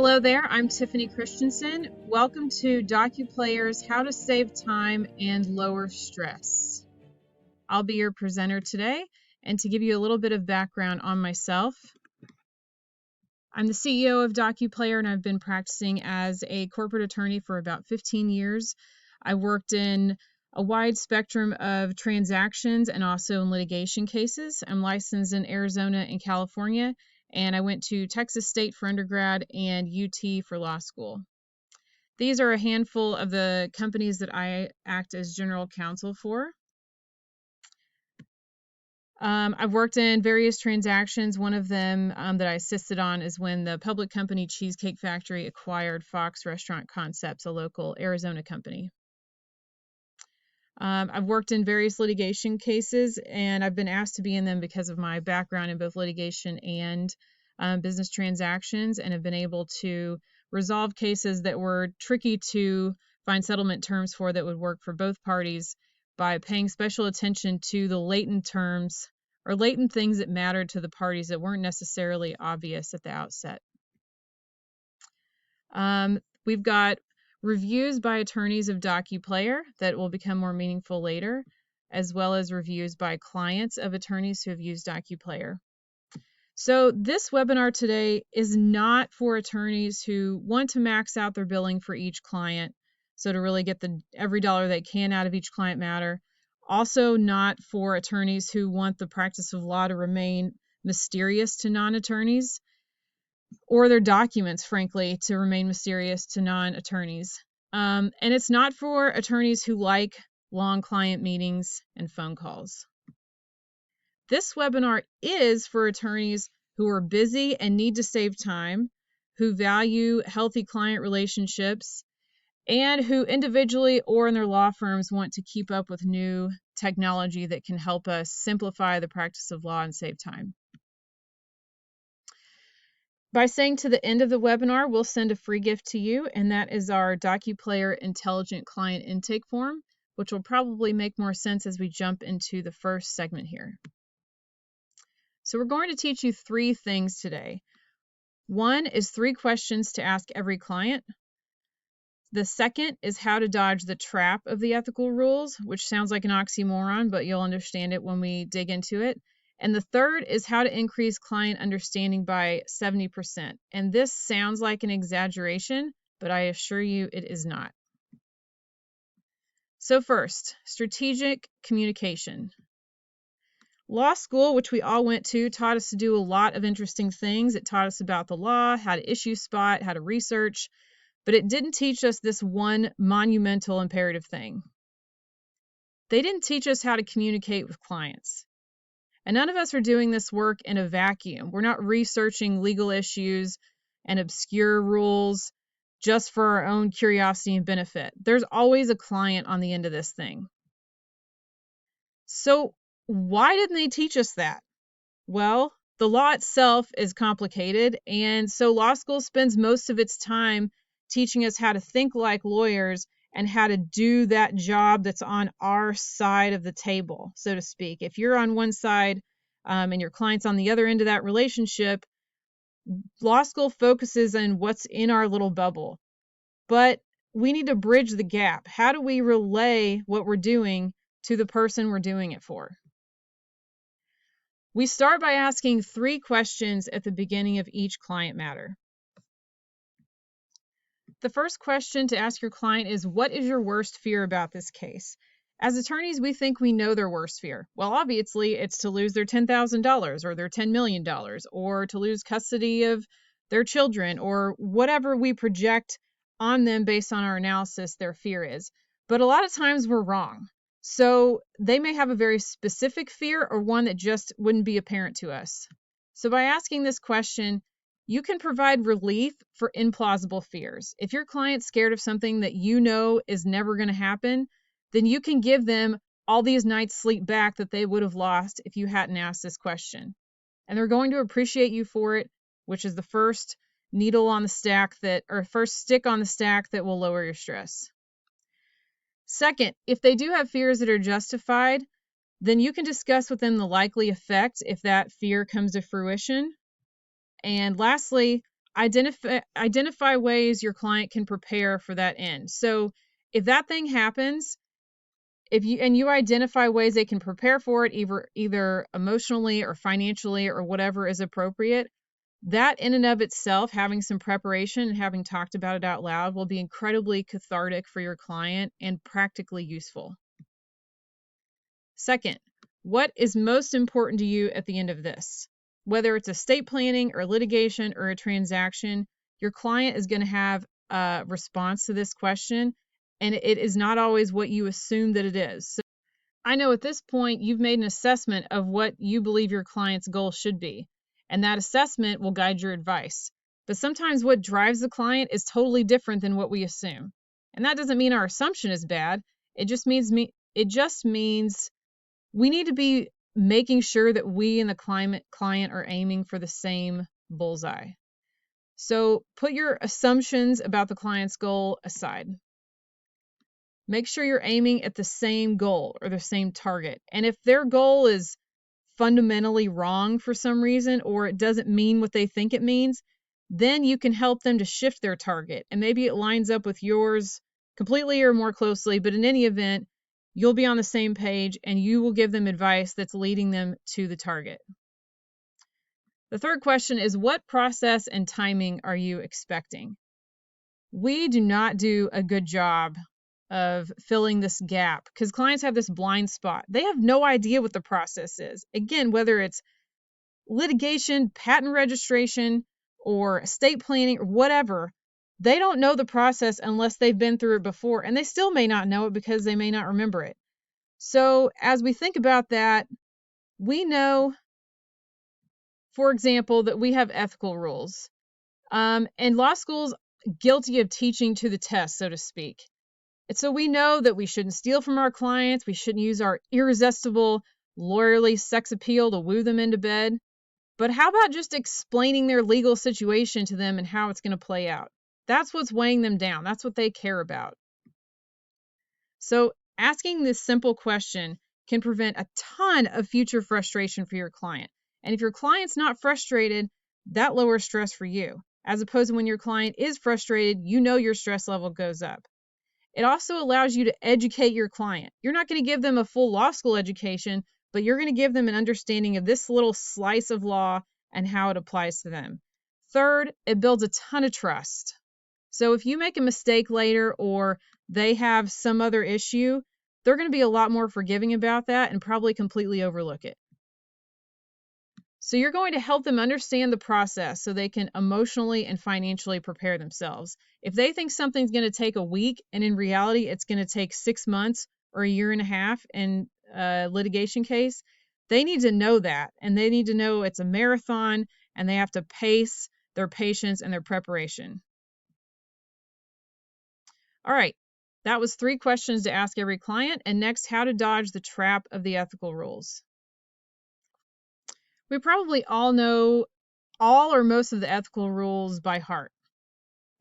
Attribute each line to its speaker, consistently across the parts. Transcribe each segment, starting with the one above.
Speaker 1: Hello there, I'm Tiffany Christensen. Welcome to DocuPlayer's How to Save Time and Lower Stress. I'll be your presenter today, and to give you a little bit of background on myself, I'm the CEO of DocuPlayer, and I've been practicing as a corporate attorney for about 15 years. I worked in a wide spectrum of transactions and also in litigation cases. I'm licensed in Arizona and California, and I went to Texas State for undergrad and UT for law school. These are a handful of the companies that I act as general counsel for. I've worked in various transactions. One of them that I assisted on is when the public company Cheesecake Factory acquired Fox Restaurant Concepts, a local Arizona company. I've worked in various litigation cases, and I've been asked to be in them because of my background in both litigation and business transactions, and have been able to resolve cases that were tricky to find settlement terms for that would work for both parties by paying special attention to the latent terms or latent things that mattered to the parties that weren't necessarily obvious at the outset. We've got reviews by attorneys of DocuPlayer that will become more meaningful later, as well as reviews by clients of attorneys who have used DocuPlayer. So this webinar today is not for attorneys who want to max out their billing for each client, so to really get every dollar they can out of each client matter. Also not for attorneys who want the practice of law to remain mysterious to non-attorneys, or their documents, frankly, to remain mysterious to non-attorneys. And it's not for attorneys who like long client meetings and phone calls. This webinar is for attorneys who are busy and need to save time, who value healthy client relationships, and who individually or in their law firms want to keep up with new technology that can help us simplify the practice of law and save time. By saying to the end of the webinar, we'll send a free gift to you, and that is our DocuPlayer Intelligent Client Intake Form, which will probably make more sense as we jump into the first segment here. So we're going to teach you 3 things today. One is 3 questions to ask every client. The second is how to dodge the trap of the ethical rules, which sounds like an oxymoron, but you'll understand it when we dig into it. And the third is how to increase client understanding by 70%. And this sounds like an exaggeration, but I assure you it is not. So first, strategic communication. Law school, which we all went to, taught us to do a lot of interesting things. It taught us about the law, how to issue spot, how to research, but it didn't teach us this one monumental imperative thing. They didn't teach us how to communicate with clients. And none of us are doing this work in a vacuum. We're not researching legal issues and obscure rules just for our own curiosity and benefit. There's always a client on the end of this thing. So why didn't they teach us that? Well, the law itself is complicated, and so law school spends most of its time teaching us how to think like lawyers and how to do that job that's on our side of the table, so to speak. If you're on one side and your client's on the other end of that relationship, law school focuses on what's in our little bubble. But we need to bridge the gap. How do we relay what we're doing to the person we're doing it for? We start by asking 3 questions at the beginning of each client matter. The first question to ask your client is, what is your worst fear about this case? As attorneys, we think we know their worst fear. Well, obviously, it's to lose their $10,000 or their $10 million or to lose custody of their children or whatever we project on them based on our analysis their fear is. But a lot of times we're wrong. So they may have a very specific fear or one that just wouldn't be apparent to us. So by asking this question, you can provide relief for implausible fears. If your client's scared of something that you know is never going to happen, then you can give them all these nights sleep back that they would have lost if you hadn't asked this question. And they're going to appreciate you for it, which is the first needle on the stack first stick on the stack that will lower your stress. Second, if they do have fears that are justified, then you can discuss with them the likely effect if that fear comes to fruition. And lastly, identify ways your client can prepare for that end. So if that thing happens, if you identify ways they can prepare for it, either emotionally or financially or whatever is appropriate, that in and of itself, having some preparation and having talked about it out loud, will be incredibly cathartic for your client and practically useful. Second, what is most important to you at the end of this? Whether it's estate planning or litigation or a transaction, your client is going to have a response to this question, and it is not always what you assume that it is. So I know at this point you've made an assessment of what you believe your client's goal should be, and that assessment will guide your advice. But sometimes what drives the client is totally different than what we assume. And that doesn't mean our assumption is bad. It just means we need to be making sure that we and the client are aiming for the same bullseye. So put your assumptions about the client's goal aside. Make sure you're aiming at the same goal or the same target. And if their goal is fundamentally wrong for some reason, or it doesn't mean what they think it means, then you can help them to shift their target. And maybe it lines up with yours completely or more closely, but in any event, you'll be on the same page and you will give them advice that's leading them to the target. The third question is, what process and timing are you expecting? We do not do a good job of filling this gap because clients have this blind spot. They have no idea what the process is. Again, whether it's litigation, patent registration, or estate planning or whatever, they don't know the process unless they've been through it before, and they still may not know it because they may not remember it. So as we think about that, we know, for example, that we have ethical rules. And law school's guilty of teaching to the test, so to speak. And so we know that we shouldn't steal from our clients. We shouldn't use our irresistible, lawyerly sex appeal to woo them into bed. But how about just explaining their legal situation to them and how it's going to play out? That's what's weighing them down. That's what they care about. So asking this simple question can prevent a ton of future frustration for your client. And if your client's not frustrated, that lowers stress for you. As opposed to when your client is frustrated, you know your stress level goes up. It also allows you to educate your client. You're not going to give them a full law school education, but you're going to give them an understanding of this little slice of law and how it applies to them. Third, it builds a ton of trust. So if you make a mistake later or they have some other issue, they're going to be a lot more forgiving about that and probably completely overlook it. So you're going to help them understand the process so they can emotionally and financially prepare themselves. If they think something's going to take a week and in reality it's going to take 6 months or a year and a half in a litigation case, they need to know that, and they need to know it's a marathon and they have to pace their patience and their preparation. All right, that was 3 questions to ask every client. And next, how to dodge the trap of the ethical rules. We probably all know all or most of the ethical rules by heart.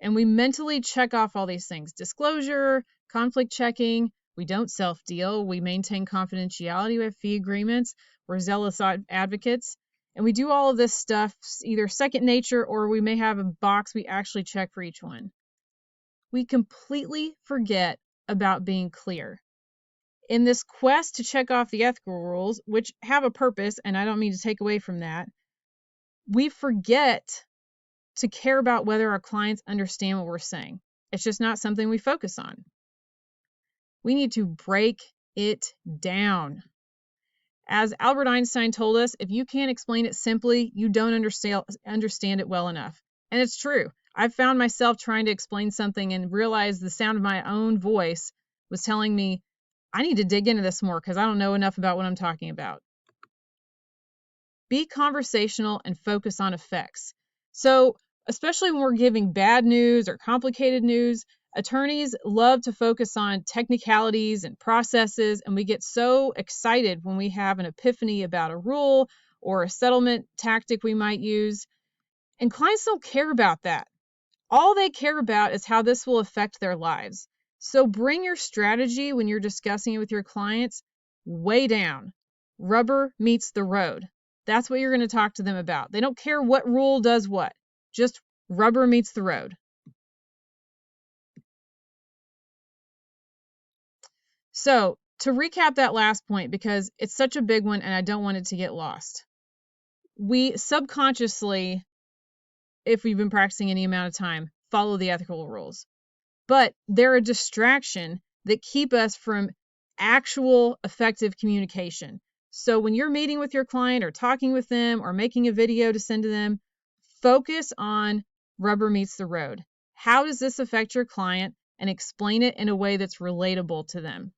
Speaker 1: And we mentally check off all these things. Disclosure, conflict checking, we don't self-deal, we maintain confidentiality, we have fee agreements, we're zealous advocates, and we do all of this stuff either second nature or we may have a box we actually check for each one. We completely forget about being clear. In this quest to check off the ethical rules, which have a purpose, and I don't mean to take away from that, we forget to care about whether our clients understand what we're saying. It's just not something we focus on. We need to break it down. As Albert Einstein told us, if you can't explain it simply, you don't understand it well enough. And it's true. I've found myself trying to explain something and realized the sound of my own voice was telling me, I need to dig into this more because I don't know enough about what I'm talking about. Be conversational and focus on effects. So, especially when we're giving bad news or complicated news, attorneys love to focus on technicalities and processes, and we get so excited when we have an epiphany about a rule or a settlement tactic we might use. And clients don't care about that. All they care about is how this will affect their lives. So bring your strategy when you're discussing it with your clients way down. Rubber meets the road. That's what you're going to talk to them about. They don't care what rule does what. Just rubber meets the road. So to recap that last point, because it's such a big one and I don't want it to get lost. We subconsciously, if we've been practicing any amount of time, follow the ethical rules. But they're a distraction that keep us from actual effective communication. So when you're meeting with your client or talking with them or making a video to send to them, focus on rubber meets the road. How does this affect your client? And explain it in a way that's relatable to them.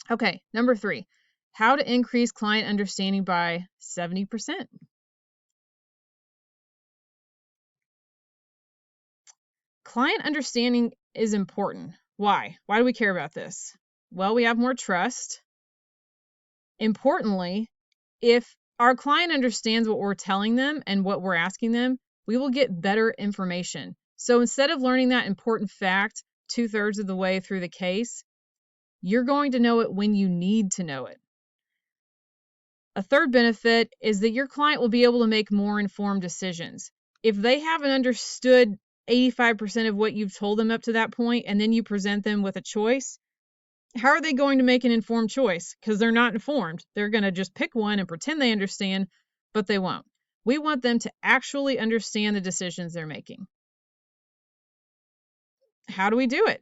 Speaker 1: Okay, number 3, how to increase client understanding by 70%. Client understanding is important. Why? Why do we care about this? Well, we have more trust. Importantly, if our client understands what we're telling them and what we're asking them, we will get better information. So instead of learning that important fact 2/3 of the way through the case, you're going to know it when you need to know it. A third benefit is that your client will be able to make more informed decisions. If they haven't understood 85% of what you've told them up to that point, and then you present them with a choice, how are they going to make an informed choice? Because they're not informed. They're going to just pick one and pretend they understand, but they won't. We want them to actually understand the decisions they're making. How do we do it?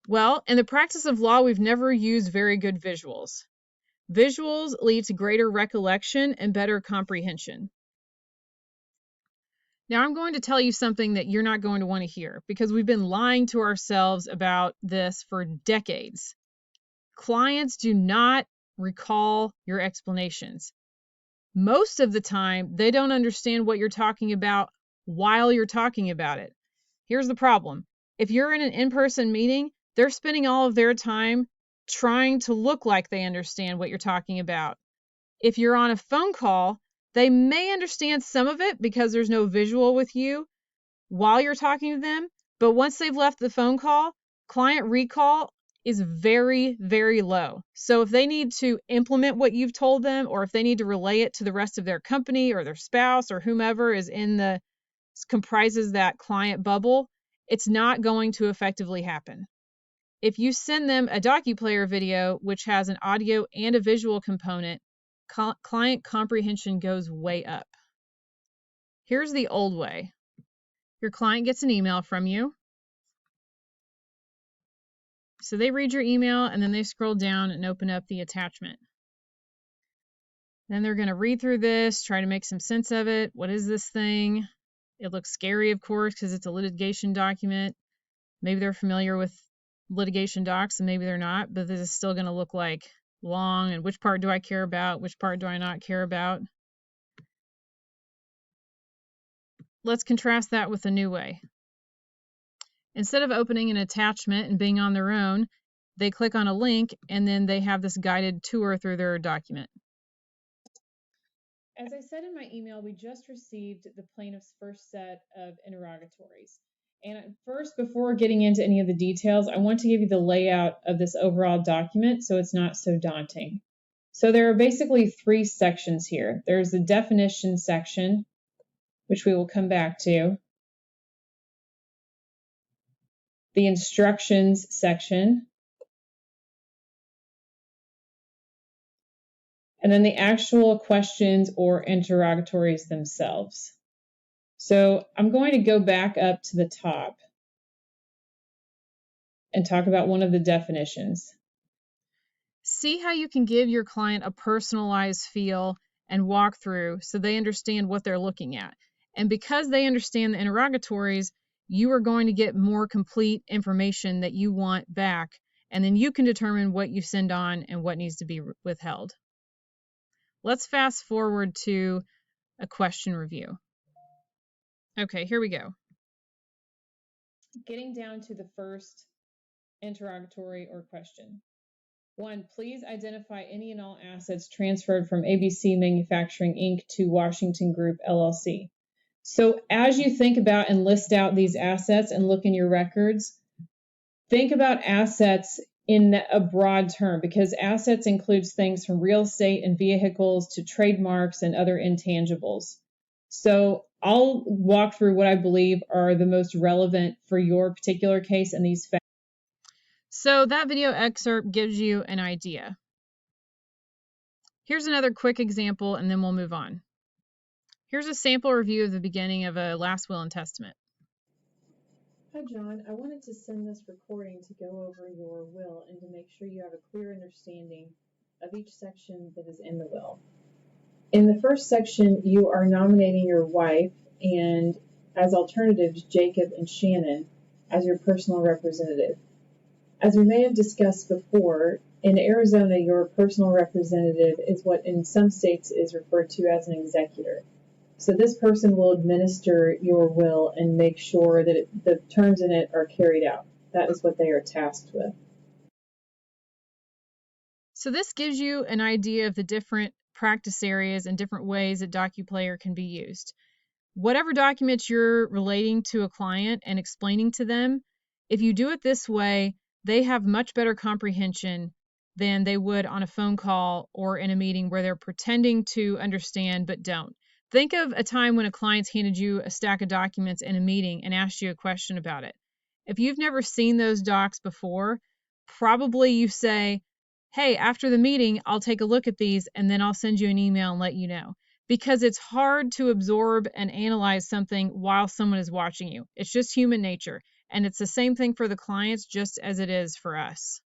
Speaker 1: Well, in the practice of law, we've never used very good visuals. Visuals lead to greater recollection and better comprehension. Now, I'm going to tell you something that you're not going to want to hear because we've been lying to ourselves about this for decades. Clients do not recall your explanations. Most of the time, they don't understand what you're talking about while you're talking about it. Here's the problem. If you're in an in-person meeting, they're spending all of their time trying to look like they understand what you're talking about. If you're on a phone call, they may understand some of it because there's no visual with you while you're talking to them, but once they've left the phone call, client recall is very, very low. So if they need to implement what you've told them, or if they need to relay it to the rest of their company or their spouse or whomever is comprises that client bubble, it's not going to effectively happen. If you send them a DocuPlayer video, which has an audio and a visual component, client comprehension goes way up. Here's the old way. Your client gets an email from you. So they read your email and then they scroll down and open up the attachment. Then they're going to read through this, try to make some sense of it. What is this thing? It looks scary, of course, because it's a litigation document. Maybe they're familiar with litigation docs and maybe they're not, but this is still going to look like long and which part do I care about? Which part do I not care about? Let's contrast that with a new way. Instead of opening an attachment and being on their own, they click on a link and then they have this guided tour through their document. As I said in my email, we just received the plaintiff's first set of interrogatories. And first, before getting into any of the details, I want to give you the layout of this overall document so it's not so daunting. So there are basically 3 sections here. There's the definition section, which we will come back to. The instructions section, and then the actual questions or interrogatories themselves. So I'm going to go back up to the top and talk about one of the definitions. See how you can give your client a personalized feel and walk through so they understand what they're looking at. And because they understand the interrogatories, you are going to get more complete information that you want back, and then you can determine what you send on and what needs to be withheld. Let's fast forward to a question review. Okay, here we go. Getting down to the first interrogatory or question. 1, please identify any and all assets transferred from ABC Manufacturing, Inc. to Washington Group, LLC. So as you think about and list out these assets and look in your records, think about assets in a broad term, because assets includes things from real estate and vehicles to trademarks and other intangibles. So I'll walk through what I believe are the most relevant for your particular case and these facts. So that video excerpt gives you an idea. Here's another quick example, and then we'll move on. Here's a sample review of the beginning of a last will and testament.
Speaker 2: Hi, John. I wanted to send this recording to go over your will and to make sure you have a clear understanding of each section that is in the will. In the first section, you are nominating your wife and, as alternatives, Jacob and Shannon as your personal representative. As we may have discussed before, in Arizona, your personal representative is what in some states is referred to as an executor. So this person will administer your will and make sure that the terms in it are carried out. That is what they are tasked with.
Speaker 1: So this gives you an idea of the different practice areas and different ways that DocuPlayer can be used. Whatever documents you're relating to a client and explaining to them, if you do it this way, they have much better comprehension than they would on a phone call or in a meeting where they're pretending to understand but don't. Think of a time when a client's handed you a stack of documents in a meeting and asked you a question about it. If you've never seen those docs before, probably you say, hey, after the meeting, I'll take a look at these and then I'll send you an email and let you know. Because it's hard to absorb and analyze something while someone is watching you. It's just human nature. And it's the same thing for the clients just as it is for us.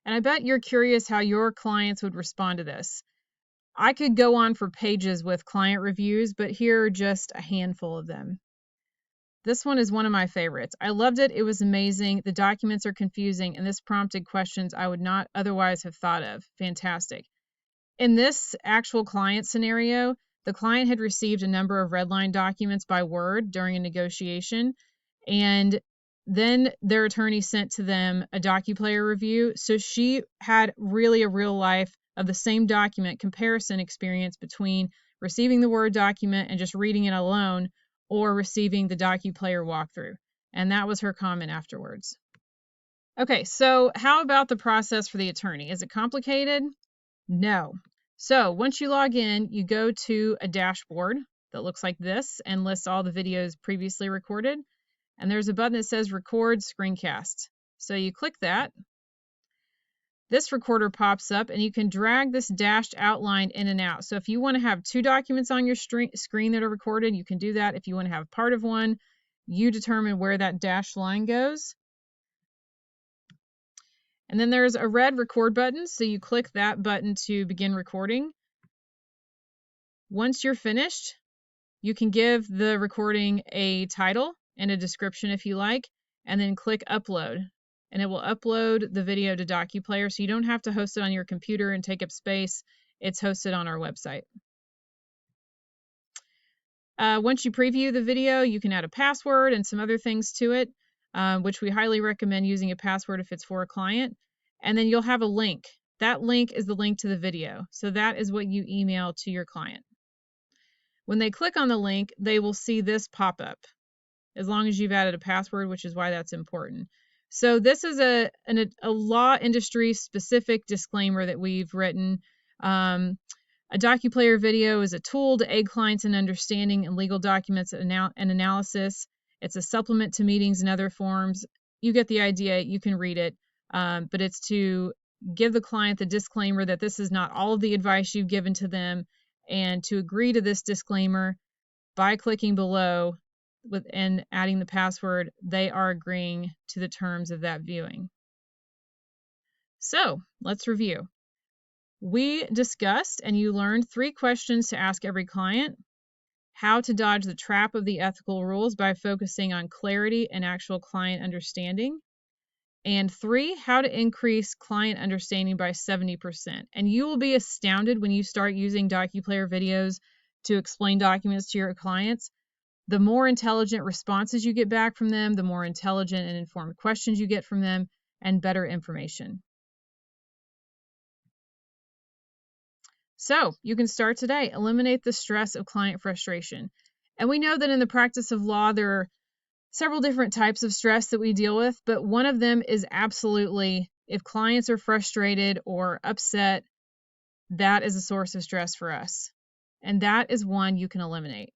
Speaker 1: And I bet you're curious how your clients would respond to this. I could go on for pages with client reviews, but here are just a handful of them. This one is one of my favorites. I loved it. It was amazing. The documents are confusing, and this prompted questions I would not otherwise have thought of. Fantastic. In this actual client scenario, the client had received a number of redline documents by Word during a negotiation, and then their attorney sent to them a DocuPlayer review. So she had really a real life of the same document comparison experience between receiving the Word document and just reading it alone or receiving the DocuPlayer walkthrough. And that was her comment afterwards. Okay, so how about the process for the attorney? Is it complicated? No. So once you log in, you go to a dashboard that looks like this and lists all the videos previously recorded. And there's a button that says Record Screencast. So you click that. This recorder pops up and you can drag this dashed outline in and out. So if you want to have two documents on your screen that are recorded, you can do that. If you want to have part of one, you determine where that dashed line goes. And then there's a red record button, so you click that button to begin recording. Once you're finished, you can give the recording a title and a description if you like, and then click upload. And it will upload the video to DocuPlayer, so you don't have to host it on your computer and take up space. It's hosted on our website. Once you preview the video, you can add a password and some other things to it, which we highly recommend using a password if it's for a client. And then you'll have a link. That link is the link to the video. So that is what you email to your client. When they click on the link, they will see this pop up, as long as you've added a password, which is why that's important. So this is a law industry specific disclaimer that we've written. A DocuPlayer video is a tool to aid clients in understanding and legal documents and analysis. It's a supplement to meetings and other forms. You get the idea. You can read it. But it's to give the client the disclaimer that this is not all of the advice you've given to them, and to agree to this disclaimer by clicking below and adding the password, they are agreeing to the terms of that viewing. So let's review. We discussed and you learned 3 questions to ask every client, how to dodge the trap of the ethical rules by focusing on clarity and actual client understanding, and 3, how to increase client understanding by 70%. And you will be astounded when you start using DocuPlayer videos to explain documents to your clients. The more intelligent responses you get back from them, the more intelligent and informed questions you get from them, and better information. So you can start today. Eliminate the stress of client frustration. And we know that in the practice of law, there are several different types of stress that we deal with, but one of them is absolutely if clients are frustrated or upset, that is a source of stress for us. And that is one you can eliminate.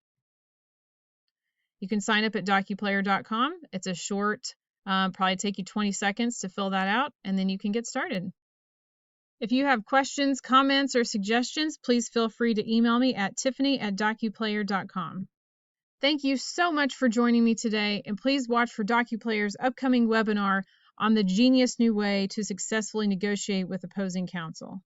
Speaker 1: You can sign up at docuplayer.com. It's a short, probably take you 20 seconds to fill that out, and then you can get started. If you have questions, comments, or suggestions, please feel free to email me at tiffany@docuplayer.com. Thank you so much for joining me today, and please watch for DocuPlayer's upcoming webinar on the genius new way to successfully negotiate with opposing counsel.